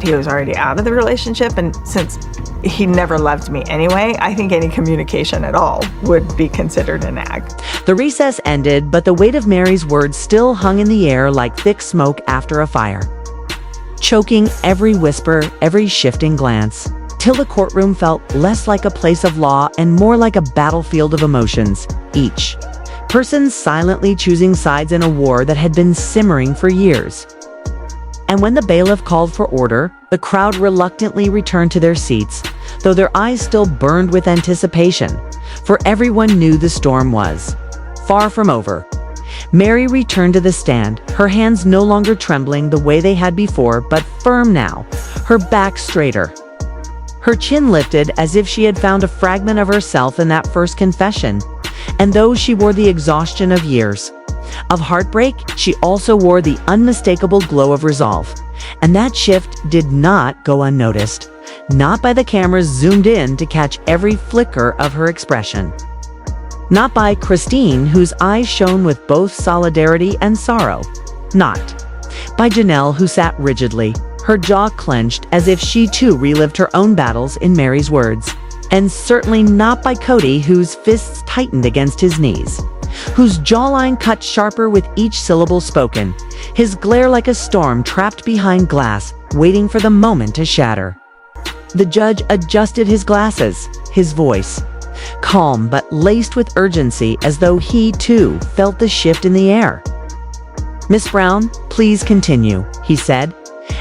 He was already out of the relationship, and since he never loved me anyway, I think any communication at all would be considered a nag. The recess ended, but the weight of Meri's words still hung in the air like thick smoke after a fire, choking every whisper, every shifting glance, till the courtroom felt less like a place of law and more like a battlefield of emotions, each person silently choosing sides in a war that had been simmering for years. And when the bailiff called for order, the crowd reluctantly returned to their seats, though their eyes still burned with anticipation, for everyone knew the storm was far from over. Meri returned to the stand, her hands no longer trembling the way they had before, but firm now, her back straighter, her chin lifted as if she had found a fragment of herself in that first confession. And though she wore the exhaustion of years of heartbreak, she also wore the unmistakable glow of resolve. And that shift did not go unnoticed, not by the cameras zoomed in to catch every flicker of her expression. Not by Christine, whose eyes shone with both solidarity and sorrow. Not by Janelle, who sat rigidly, her jaw clenched as if she too relived her own battles in Meri's words. And certainly not by Cody, whose fists tightened against his knees, whose jawline cut sharper with each syllable spoken, his glare like a storm trapped behind glass, waiting for the moment to shatter. The judge adjusted his glasses, his voice calm but laced with urgency, as though he too felt the shift in the air. "Miss Brown, please continue," he said,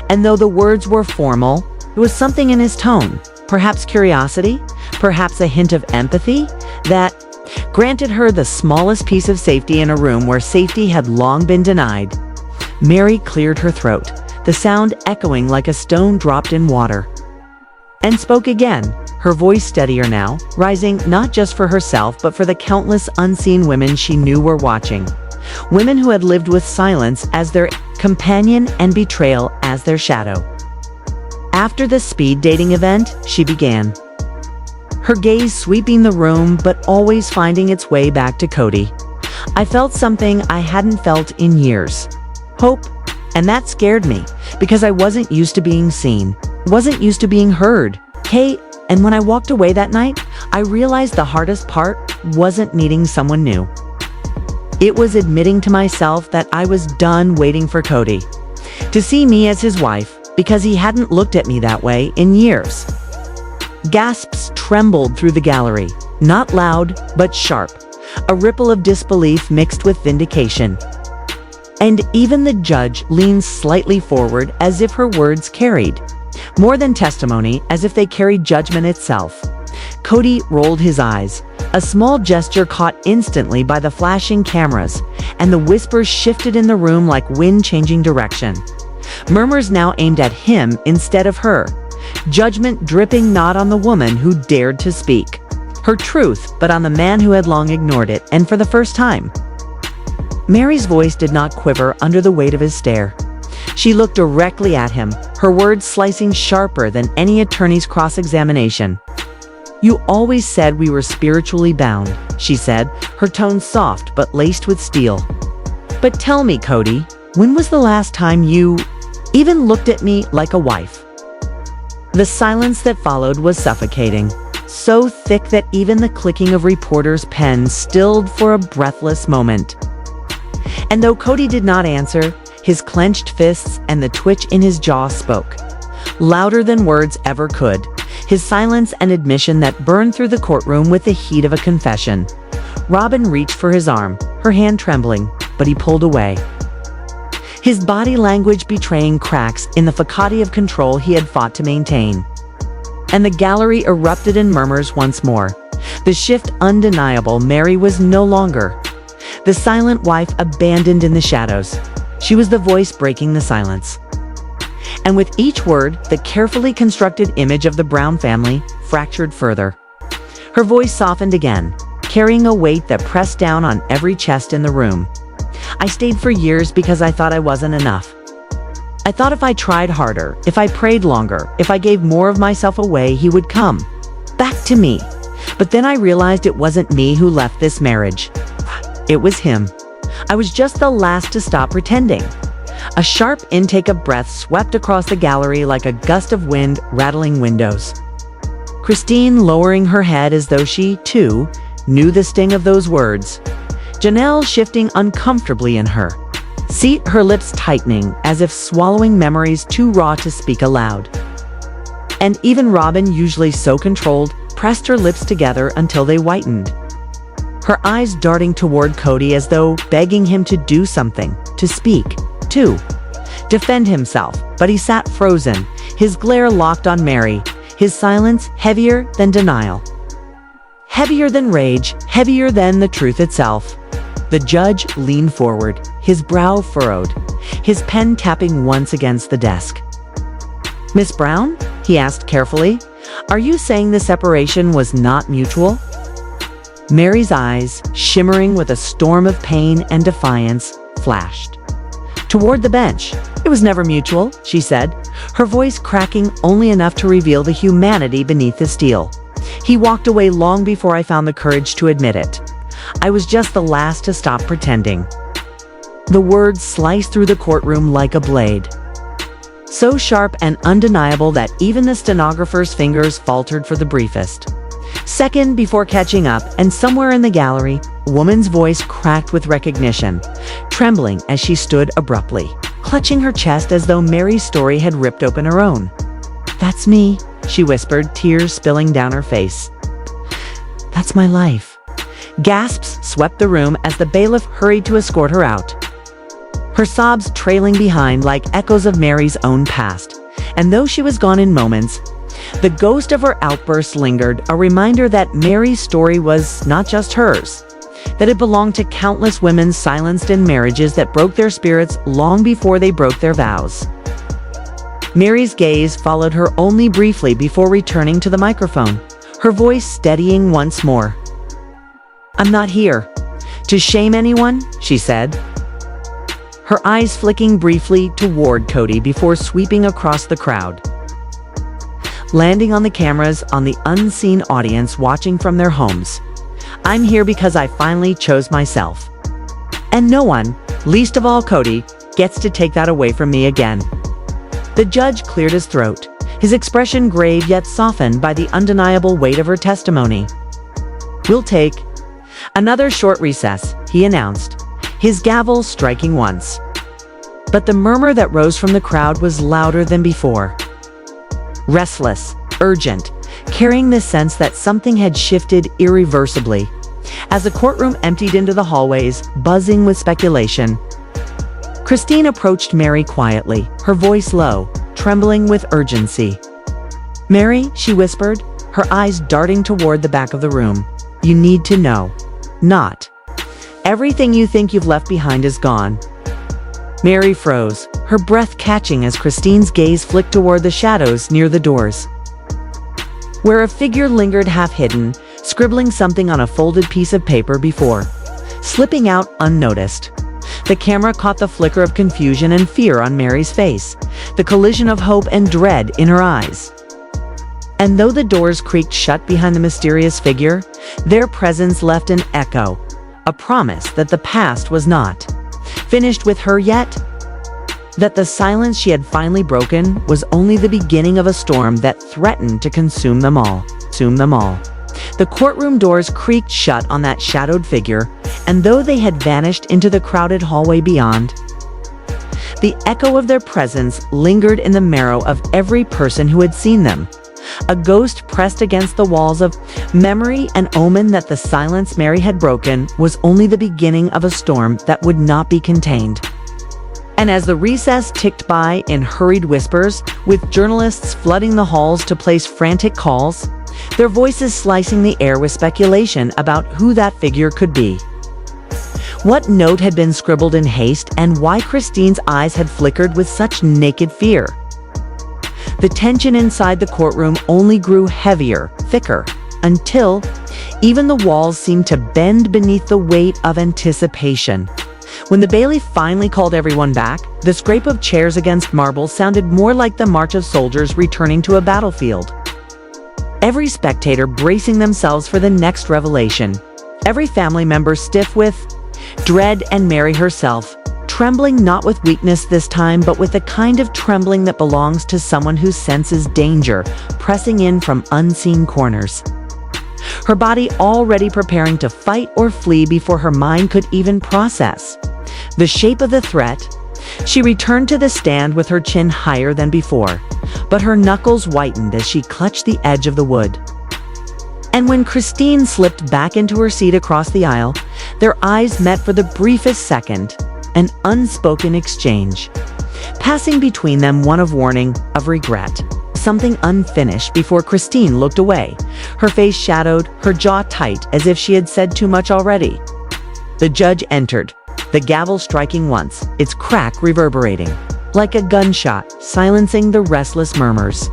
and though the words were formal, there was something in his tone, perhaps curiosity, perhaps a hint of empathy, that granted her the smallest piece of safety in a room where safety had long been denied. Meri cleared her throat, the sound echoing like a stone dropped in water, and spoke again, her voice steadier now, rising not just for herself but for the countless unseen women she knew were watching. Women who had lived with silence as their companion and betrayal as their shadow. After the speed dating event, she began, her gaze sweeping the room but always finding its way back to Cody. "I felt something I hadn't felt in years. Hope. And that scared me, because I wasn't used to being seen, wasn't used to being heard. Kate, and when I walked away that night, I realized the hardest part wasn't meeting someone new. It was admitting to myself that I was done waiting for Cody to see me as his wife, because he hadn't looked at me that way in years." Gasps trembled through the gallery, not loud, but sharp, a ripple of disbelief mixed with vindication. And even the judge leaned slightly forward, as if her words carried more than testimony, as if they carried judgment itself. Cody rolled his eyes, a small gesture caught instantly by the flashing cameras, and the whispers shifted in the room like wind changing direction. Murmurs now aimed at him instead of her, judgment dripping not on the woman who dared to speak her truth, but on the man who had long ignored it, and for the first time. Meri's voice did not quiver under the weight of his stare. She looked directly at him, her words slicing sharper than any attorney's cross-examination. "You always said we were spiritually bound," she said, her tone soft but laced with steel. "But tell me, Cody, when was the last time you even looked at me like a wife?" The silence that followed was suffocating, so thick that even the clicking of reporters' pens stilled for a breathless moment. And though Cody did not answer, his clenched fists and the twitch in his jaw spoke, louder than words ever could, his silence an admission that burned through the courtroom with the heat of a confession. Robyn reached for his arm, her hand trembling, but he pulled away, his body language betraying cracks in the facade of control he had fought to maintain. And the gallery erupted in murmurs once more. The shift undeniable. Meri was no longer the silent wife abandoned in the shadows. She was the voice breaking the silence. And with each word, the carefully constructed image of the Brown family fractured further. Her voice softened again, carrying a weight that pressed down on every chest in the room. "I stayed for years because I thought I wasn't enough. I thought if I tried harder, if I prayed longer, if I gave more of myself away, he would come back to me. But then I realized it wasn't me who left this marriage. It was him. I was just the last to stop pretending. A sharp intake of breath swept across the gallery like a gust of wind rattling windows. Christine lowering her head as though she, too, knew the sting of those words. Janelle shifting uncomfortably in her seat, her lips tightening as if swallowing memories too raw to speak aloud. And even Robyn, usually so controlled, pressed her lips together until they whitened. Her eyes darting toward Cody as though begging him to do something, to speak, to defend himself, but he sat frozen, his glare locked on Meri, his silence heavier than denial. Heavier than rage, heavier than the truth itself. The judge leaned forward, his brow furrowed, his pen tapping once against the desk. "Miss Brown?" he asked carefully. "Are you saying the separation was not mutual?" Meri's eyes, shimmering with a storm of pain and defiance, flashed toward the bench. "It was never mutual," she said, her voice cracking only enough to reveal the humanity beneath the steel. "He walked away long before I found the courage to admit it. I was just the last to stop pretending." The words sliced through the courtroom like a blade, so sharp and undeniable that even the stenographer's fingers faltered for the briefest second before catching up, and somewhere in the gallery, a woman's voice cracked with recognition, trembling as she stood abruptly, clutching her chest as though Meri's story had ripped open her own. "That's me," she whispered, tears spilling down her face. "That's my life." Gasps swept the room as the bailiff hurried to escort her out, her sobs trailing behind like echoes of Meri's own past. And though she was gone in moments, the ghost of her outburst lingered, a reminder that Meri's story was not just hers, that it belonged to countless women silenced in marriages that broke their spirits long before they broke their vows. Meri's gaze followed her only briefly before returning to the microphone, her voice steadying once more. "I'm not here to shame anyone," she said, her eyes flicking briefly toward Cody before sweeping across the crowd, landing on the cameras on the unseen audience watching from their homes. "I'm here because I finally chose myself. And no one, least of all Cody, gets to take that away from me again." The judge cleared his throat, his expression grave yet softened by the undeniable weight of her testimony. "We'll take another short recess," he announced, his gavel striking once. But the murmur that rose from the crowd was louder than before. Restless, urgent, carrying the sense that something had shifted irreversibly. As the courtroom emptied into the hallways, buzzing with speculation, Christine approached Meri quietly, her voice low, trembling with urgency. "Meri," she whispered, her eyes darting toward the back of the room, "you need to know. Not everything you think you've left behind is gone." Meri froze, her breath catching as Christine's gaze flicked toward the shadows near the doors, where a figure lingered half-hidden, scribbling something on a folded piece of paper before slipping out unnoticed. The camera caught the flicker of confusion and fear on Meri's face, the collision of hope and dread in her eyes. And though the doors creaked shut behind the mysterious figure, their presence left an echo, a promise that the past was not finished with her yet, that the silence she had finally broken was only the beginning of a storm that threatened to consume them all. The courtroom doors creaked shut on that shadowed figure, and though they had vanished into the crowded hallway beyond, the echo of their presence lingered in the marrow of every person who had seen them. A ghost pressed against the walls of memory, an omen that the silence Meri had broken was only the beginning of a storm that would not be contained. And as the recess ticked by in hurried whispers, with journalists flooding the halls to place frantic calls, their voices slicing the air with speculation about who that figure could be, what note had been scribbled in haste, and why Christine's eyes had flickered with such naked fear. The tension inside the courtroom only grew heavier, thicker, until even the walls seemed to bend beneath the weight of anticipation. When the bailiff finally called everyone back, the scrape of chairs against marble sounded more like the march of soldiers returning to a battlefield. Every spectator bracing themselves for the next revelation, every family member stiff with dread, and Meri herself trembling not with weakness this time, but with the kind of trembling that belongs to someone who senses danger pressing in from unseen corners. Her body already preparing to fight or flee before her mind could even process the shape of the threat. She returned to the stand with her chin higher than before, but her knuckles whitened as she clutched the edge of the wood. And when Christine slipped back into her seat across the aisle, their eyes met for the briefest second, an unspoken exchange, passing between them one of warning, of regret, something unfinished before Christine looked away, her face shadowed, her jaw tight as if she had said too much already. The judge entered, the gavel striking once, its crack reverberating, like a gunshot, silencing the restless murmurs.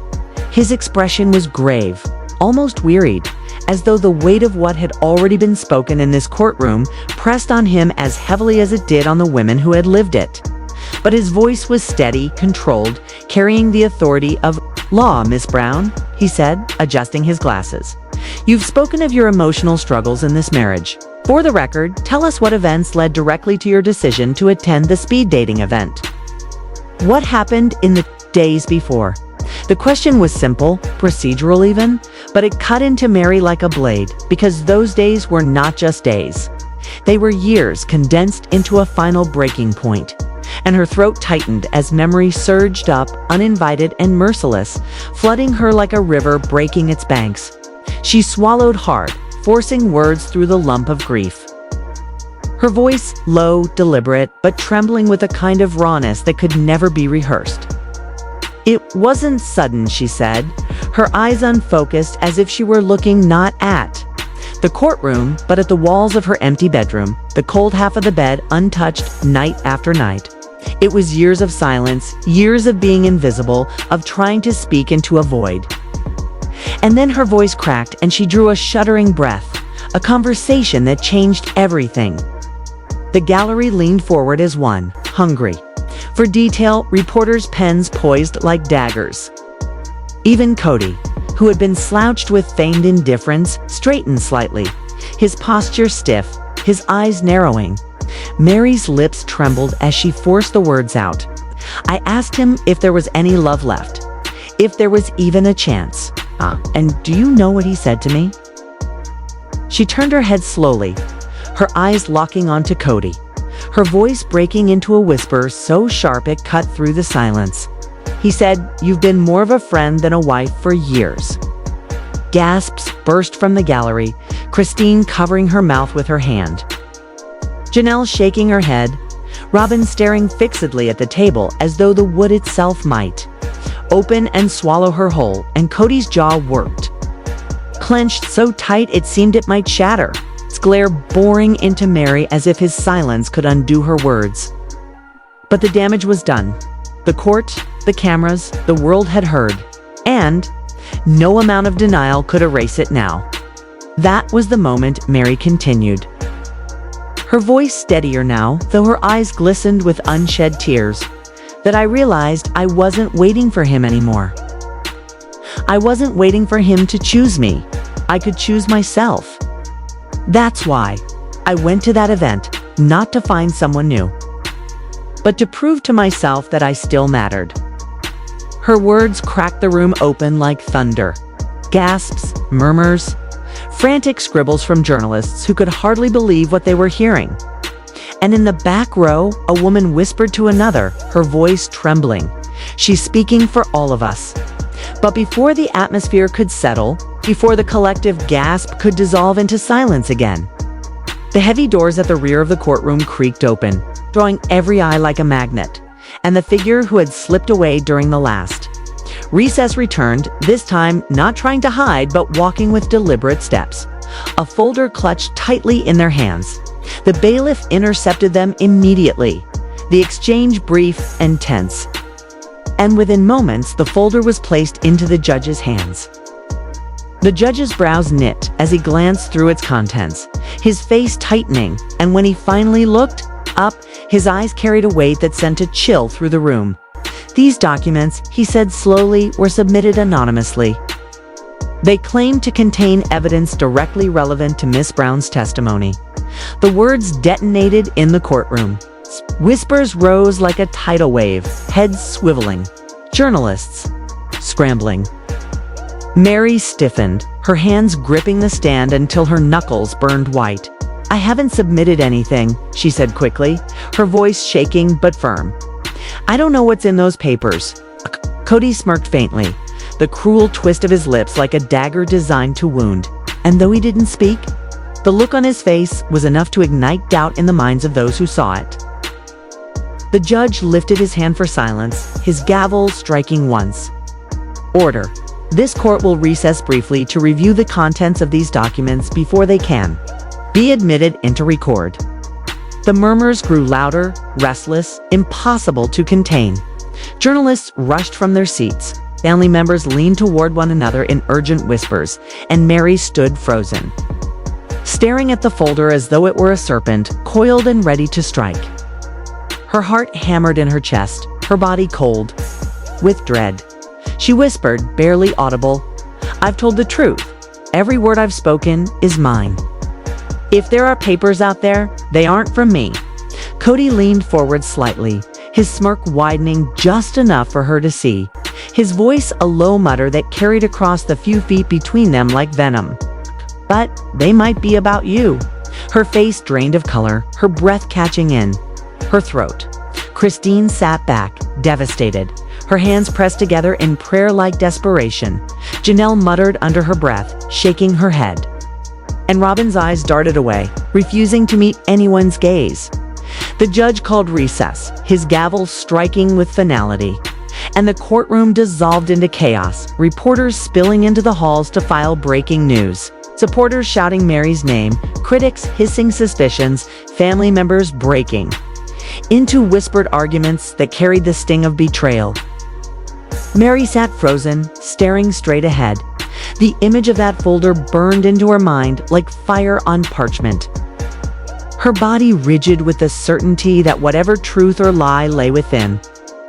His expression was grave, almost wearied, as though the weight of what had already been spoken in this courtroom pressed on him as heavily as it did on the women who had lived it. But his voice was steady, controlled, carrying the authority of law. Miss Brown, he said, adjusting his glasses. You've spoken of your emotional struggles in this marriage. For the record, tell us what events led directly to your decision to attend the speed dating event. What happened in the days before? The question was simple, procedural even, but it cut into Meri like a blade, because those days were not just days. They were years condensed into a final breaking point, and her throat tightened as memory surged up, uninvited and merciless, flooding her like a river breaking its banks. She swallowed hard, forcing words through the lump of grief. Her voice low, deliberate, but trembling with a kind of rawness that could never be rehearsed. It wasn't sudden, she said, her eyes unfocused as if she were looking not at the courtroom, but at the walls of her empty bedroom, the cold half of the bed untouched night after night. It was years of silence, years of being invisible, of trying to speak into a void. And then her voice cracked and she drew a shuddering breath, a conversation that changed everything. The gallery leaned forward as one, hungry for detail, reporters' pens poised like daggers. Even Cody, who had been slouched with feigned indifference, straightened slightly, his posture stiff, his eyes narrowing. Meri's lips trembled as she forced the words out. I asked him if there was any love left, if there was even a chance. And do you know what he said to me? She turned her head slowly, her eyes locking onto Cody, her voice breaking into a whisper so sharp it cut through the silence. He said, "You've been more of a friend than a wife for years." Gasps burst from the gallery, Christine covering her mouth with her hand. Janelle shaking her head, Robyn staring fixedly at the table as though the wood itself might open and swallow her whole, and Cody's jaw worked, clenched so tight it seemed it might shatter, its glare boring into Meri as if his silence could undo her words. But the damage was done. The court, the cameras, the world had heard, and no amount of denial could erase it now. That was the moment Meri continued, her voice steadier now, though her eyes glistened with unshed tears, that I realized I wasn't waiting for him anymore. I wasn't waiting for him to choose me. I could choose myself. That's why I went to that event, not to find someone new, but to prove to myself that I still mattered. Her words cracked the room open like thunder. Gasps, murmurs, frantic scribbles from journalists who could hardly believe what they were hearing. And in the back row, a woman whispered to another, her voice trembling, "She's speaking for all of us." But before the atmosphere could settle, before the collective gasp could dissolve into silence again, the heavy doors at the rear of the courtroom creaked open, drawing every eye like a magnet, and the figure who had slipped away during the last recess returned, this time not trying to hide but walking with deliberate steps, a folder clutched tightly in their hands. The bailiff intercepted them immediately, the exchange brief and tense, and within moments the folder was placed into the judge's hands. The judge's brows knit as he glanced through its contents, his face tightening, and when he finally looked up, his eyes carried a weight that sent a chill through the room. These documents, he said slowly, were submitted anonymously. They claimed to contain evidence directly relevant to Miss Brown's testimony. The words detonated in the courtroom, Whispers rose like a tidal wave, heads swiveling. Journalists scrambling. Meri stiffened, her hands gripping the stand until her knuckles burned white. "I haven't submitted anything," she said quickly, her voice shaking but firm. "I don't know what's in those papers." Cody smirked faintly, the cruel twist of his lips like a dagger designed to wound. And though he didn't speak, the look on his face was enough to ignite doubt in the minds of those who saw it. The judge lifted his hand for silence, his gavel striking once. "Order. This court will recess briefly to review the contents of these documents before they can be admitted and to record." The murmurs grew louder, restless, impossible to contain. Journalists rushed from their seats. Family members leaned toward one another in urgent whispers, and Meri stood frozen, staring at the folder as though it were a serpent, coiled and ready to strike. Her heart hammered in her chest, her body cold with dread. She whispered, barely audible, "I've told the truth. Every word I've spoken is mine. If there are papers out there, they aren't from me." Cody leaned forward slightly, his smirk widening just enough for her to see, his voice a low mutter that carried across the few feet between them like venom. "But they might be about you." Her face drained of color, her breath catching in her throat. Christine sat back, devastated, her hands pressed together in prayer-like desperation. Janelle muttered under her breath, shaking her head. And Robyn's eyes darted away, refusing to meet anyone's gaze. The judge called recess, his gavel striking with finality. And the courtroom dissolved into chaos, reporters spilling into the halls to file breaking news. Supporters shouting Meri's name, critics hissing suspicions, family members breaking into whispered arguments that carried the sting of betrayal. Meri sat frozen, staring straight ahead. The image of that folder burned into her mind like fire on parchment. Her body rigid with the certainty that whatever truth or lie lay within,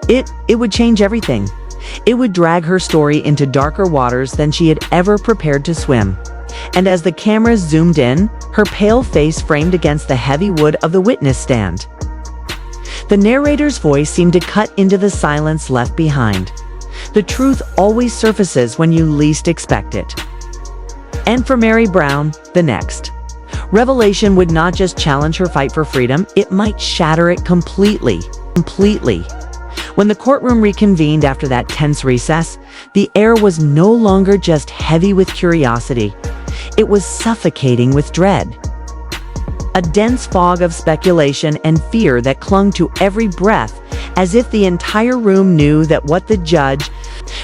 it would change everything. It would drag her story into darker waters than she had ever prepared to swim. And as the cameras zoomed in, her pale face framed against the heavy wood of the witness stand, the narrator's voice seemed to cut into the silence left behind. The truth always surfaces when you least expect it. And for Meri Brown, the next revelation would not just challenge her fight for freedom, it might shatter it completely. When the courtroom reconvened after that tense recess, the air was no longer just heavy with curiosity. It was suffocating with dread. A dense fog of speculation and fear that clung to every breath, as if the entire room knew that what the judge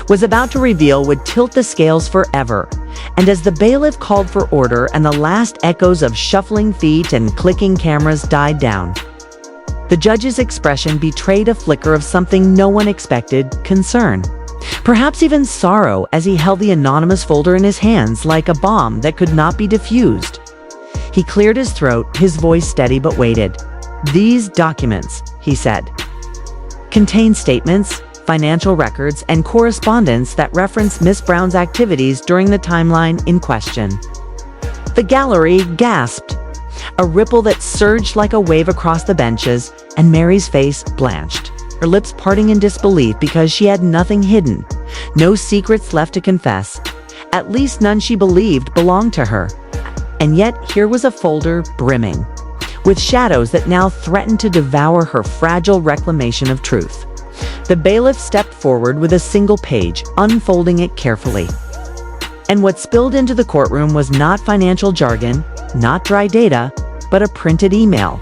was about to reveal would tilt the scales forever. And as the bailiff called for order and the last echoes of shuffling feet and clicking cameras died down, the judge's expression betrayed a flicker of something no one expected: concern. Perhaps even sorrow, as he held the anonymous folder in his hands like a bomb that could not be diffused. He cleared his throat, his voice steady but weighted. "These documents," he said, "contain statements, financial records, and correspondence that reference Miss Brown's activities during the timeline in question." The gallery gasped, a ripple that surged like a wave across the benches, and Meri's face blanched, her lips parting in disbelief because she had nothing hidden, no secrets left to confess, at least none she believed belonged to her. And yet here was a folder brimming with shadows that now threatened to devour her fragile reclamation of truth. The bailiff stepped forward with a single page, unfolding it carefully. And what spilled into the courtroom was not financial jargon, not dry data, but a printed email.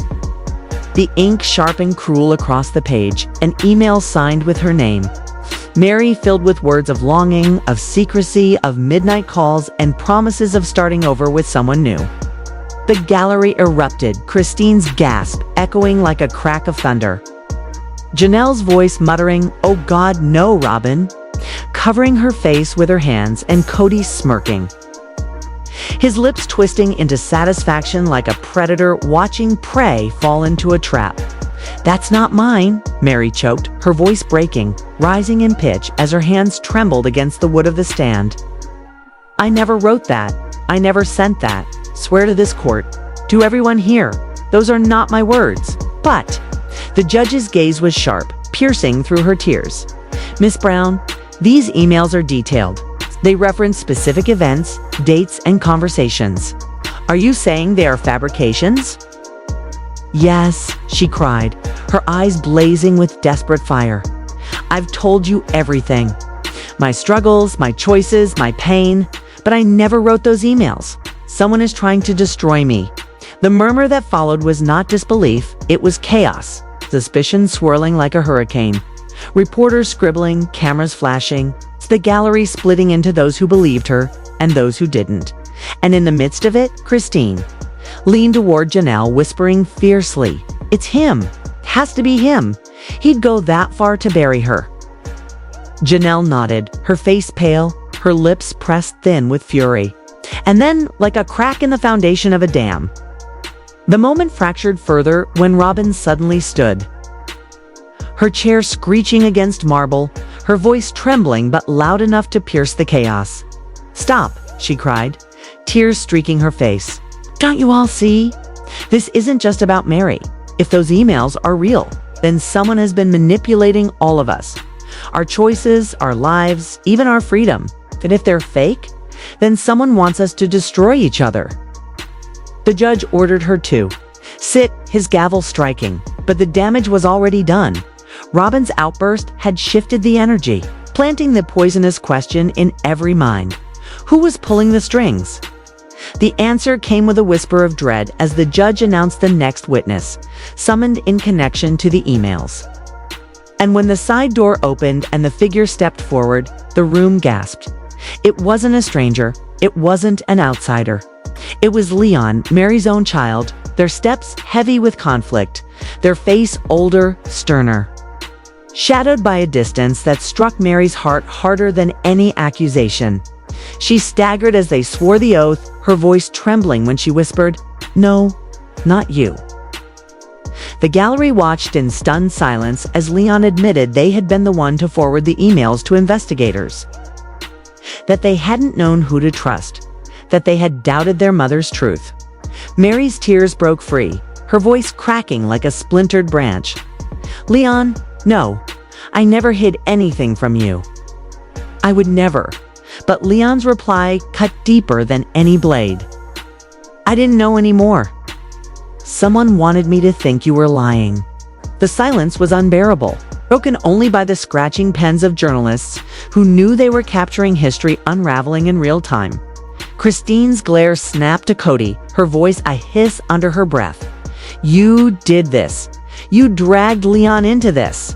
The ink sharp and cruel across the page, an email signed with her name. Meri, filled with words of longing, of secrecy, of midnight calls, and promises of starting over with someone new. The gallery erupted, Christine's gasp echoing like a crack of thunder. Janelle's voice muttering, "Oh God, no, Robyn," covering her face with her hands, and Cody smirking, his lips twisting into satisfaction like a predator watching prey fall into a trap. "That's not mine," Meri choked, her voice breaking, rising in pitch as her hands trembled against the wood of the stand. "I never wrote that. I never sent that. Swear to this court, to everyone here, those are not my words." But The judge's gaze was sharp, piercing through her tears. "Miss Brown, these emails are detailed. They reference specific events, dates, and conversations. Are you saying they are fabrications?" "Yes," she cried, her eyes blazing with desperate fire. "I've told you everything. My struggles, my choices, my pain, but I never wrote those emails. Someone is trying to destroy me." The murmur that followed was not disbelief, it was chaos, suspicion swirling like a hurricane. Reporters scribbling, cameras flashing, the gallery splitting into those who believed her and those who didn't. And in the midst of it, Christine leaned toward Janelle, whispering fiercely, "It's him. It has to be him. He'd go that far to bury her." Janelle nodded, her face pale, her lips pressed thin with fury. And then, like a crack in the foundation of a dam, the moment fractured further when Robyn suddenly stood. Her chair screeching against marble, her voice trembling but loud enough to pierce the chaos. "Stop," she cried, tears streaking her face. "Don't you all see? This isn't just about Meri. If those emails are real, then someone has been manipulating all of us. Our choices, our lives, even our freedom. And if they're fake, then someone wants us to destroy each other." The judge ordered her to sit, his gavel striking, but the damage was already done. Robyn's outburst had shifted the energy, planting the poisonous question in every mind. Who was pulling the strings? The answer came with a whisper of dread as the judge announced the next witness, summoned in connection to the emails. And when the side door opened and the figure stepped forward, the room gasped. It wasn't a stranger. It wasn't an outsider. It was Leon, Meri's own child, their steps heavy with conflict, their face older, sterner. Shadowed by a distance that struck Meri's heart harder than any accusation. She staggered as they swore the oath, her voice trembling when she whispered, "No, not you." The gallery watched in stunned silence as Leon admitted they had been the one to forward the emails to investigators. That they hadn't known who to trust. That they had doubted their mother's truth. Meri's tears broke free, her voice cracking like a splintered branch. "Leon, no, I never hid anything from you. I would never." But Leon's reply cut deeper than any blade. "I didn't know anymore. Someone wanted me to think you were lying." The silence was unbearable, broken only by the scratching pens of journalists who knew they were capturing history unraveling in real time. Christine's glare snapped to Cody, her voice a hiss under her breath. "You did this. You dragged Leon into this."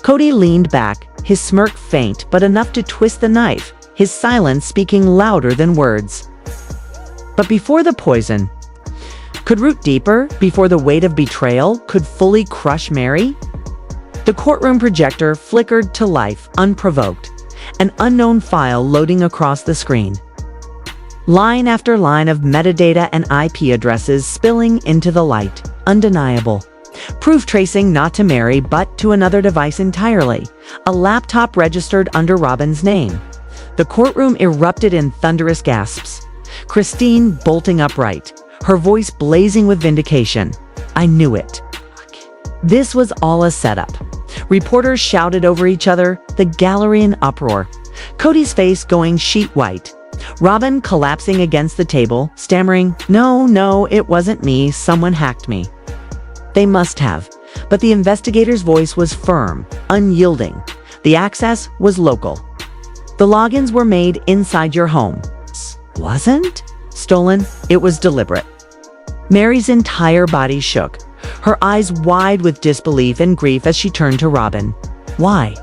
Cody leaned back, his smirk faint but enough to twist the knife, his silence speaking louder than words. But before the poison could root deeper, before the weight of betrayal could fully crush Meri, the courtroom projector flickered to life, unprovoked, an unknown file loading across the screen. Line after line of metadata and IP addresses spilling into the light, undeniable. Proof tracing not to Meri but to another device entirely, a laptop registered under Robyn's name. The courtroom erupted in thunderous gasps. Christine bolting upright, her voice blazing with vindication. "I knew it." This was all a setup. Reporters shouted over each other, the gallery in uproar. Cody's face going sheet white. Robyn collapsing against the table, stammering, No, it wasn't me. Someone hacked me." They must have. But the investigator's voice was firm, unyielding. The access was local. The logins were made inside your home. Wasn't stolen, it was deliberate. Meri's entire body shook, her eyes wide with disbelief and grief as she turned to Robyn. "Why?"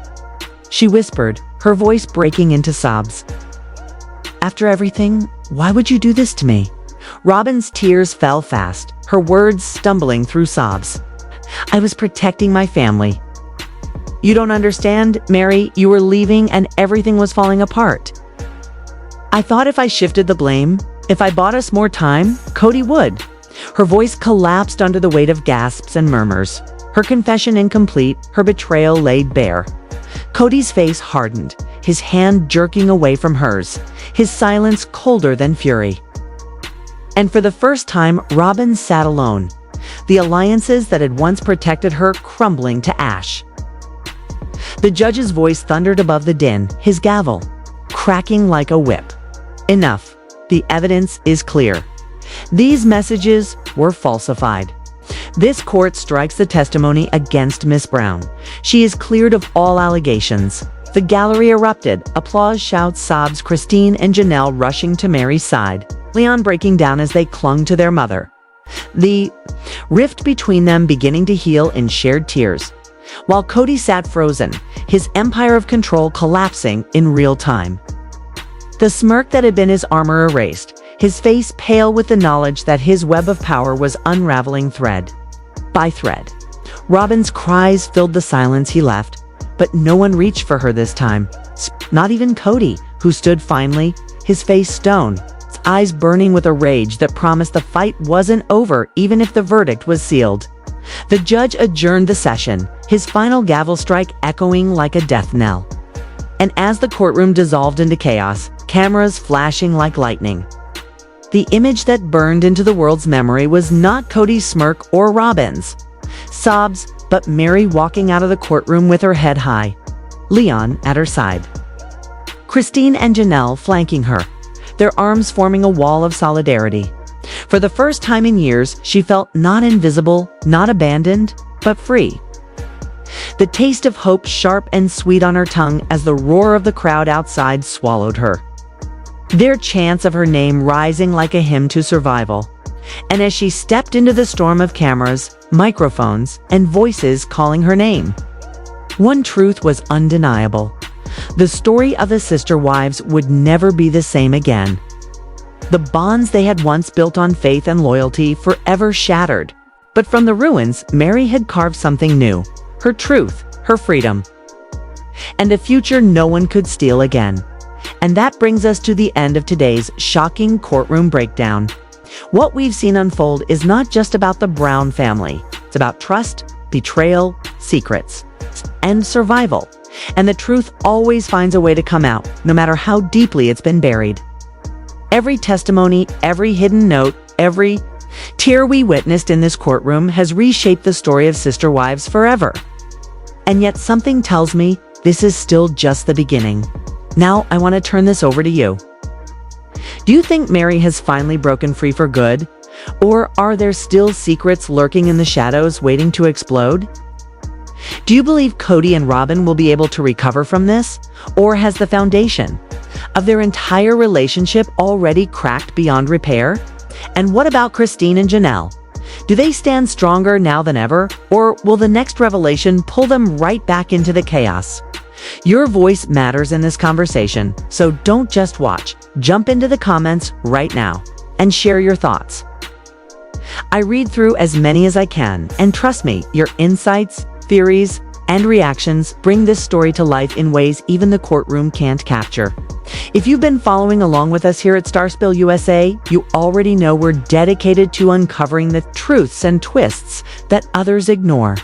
she whispered, her voice breaking into sobs. "After everything, why would you do this to me?" Robyn's tears fell fast, her words stumbling through sobs. "I was protecting my family." "You don't understand, Meri. You were leaving and everything was falling apart. I thought if I shifted the blame, if I bought us more time, Cody would." Her voice collapsed under the weight of gasps and murmurs. Her confession incomplete, her betrayal laid bare. Cody's face hardened, his hand jerking away from hers, his silence colder than fury. And for the first time, Robyn sat alone. the alliances that had once protected her crumbling to ash. The judge's voice thundered above the din, his gavel cracking like a whip. Enough. The evidence is clear. These messages were falsified. This court strikes the testimony against Miss Brown. She is cleared of all allegations. The gallery erupted. Applause, shouts, sobs, Christine and Janelle rushing to Meri's side, Leon breaking down as they clung to their mother. The rift between them beginning to heal in shared tears, while Cody sat frozen, his empire of control collapsing in real time. The smirk that had been his armor erased, his face pale with the knowledge that his web of power was unraveling thread by thread. Robyn's cries filled the silence he left, but no one reached for her this time. Not even Cody, who stood finally, his face stone, his eyes burning with a rage that promised the fight wasn't over even if the verdict was sealed. The judge adjourned the session, his final gavel strike echoing like a death knell. And as the courtroom dissolved into chaos, cameras flashing like lightning, the image that burned into the world's memory was not Cody's smirk or Robyn's sobs, but Meri walking out of the courtroom with her head high, Leon at her side, Christine and Janelle flanking her, their arms forming a wall of solidarity. For the first time in years, she felt not invisible, not abandoned, but free. The taste of hope sharp and sweet on her tongue as the roar of the crowd outside swallowed her, their chants of her name rising like a hymn to survival. And as she stepped into the storm of cameras, microphones, and voices calling her name, one truth was undeniable. The story of the sister wives would never be the same again. The bonds they had once built on faith and loyalty forever shattered. But from the ruins, Meri had carved something new, her truth, her freedom, and a future no one could steal again. And that brings us to the end of today's shocking courtroom breakdown. What we've seen unfold is not just about the Brown family. It's about trust, betrayal, secrets, and survival. And the truth always finds a way to come out, no matter how deeply it's been buried. Every testimony, every hidden note, every tear we witnessed in this courtroom has reshaped the story of sister wives forever. And yet something tells me this is still just the beginning. Now I want to turn this over to you. Do you think Meri has finally broken free for good? Or are there still secrets lurking in the shadows waiting to explode? Do you believe Cody and Robyn will be able to recover from this? Or has the foundation of their entire relationship already cracked beyond repair? And what about Christine and Janelle? Do they stand stronger now than ever? Or will the next revelation pull them right back into the chaos? Your voice matters in this conversation, so don't just watch. Jump into the comments right now and share your thoughts. I read through as many as I can, and trust me, your insights, theories, and reactions bring this story to life in ways even the courtroom can't capture. If you've been following along with us here at Starspill USA, you already know we're dedicated to uncovering the truths and twists that others ignore.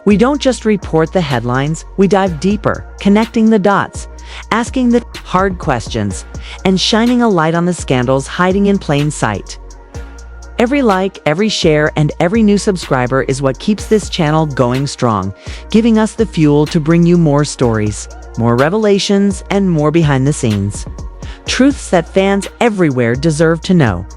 We don't just report the headlines, we dive deeper, connecting the dots, asking the hard questions, and shining a light on the scandals hiding in plain sight. Every like, every share, and every new subscriber is what keeps this channel going strong, giving us the fuel to bring you more stories, more revelations, and more behind the scenes. Truths that fans everywhere deserve to know.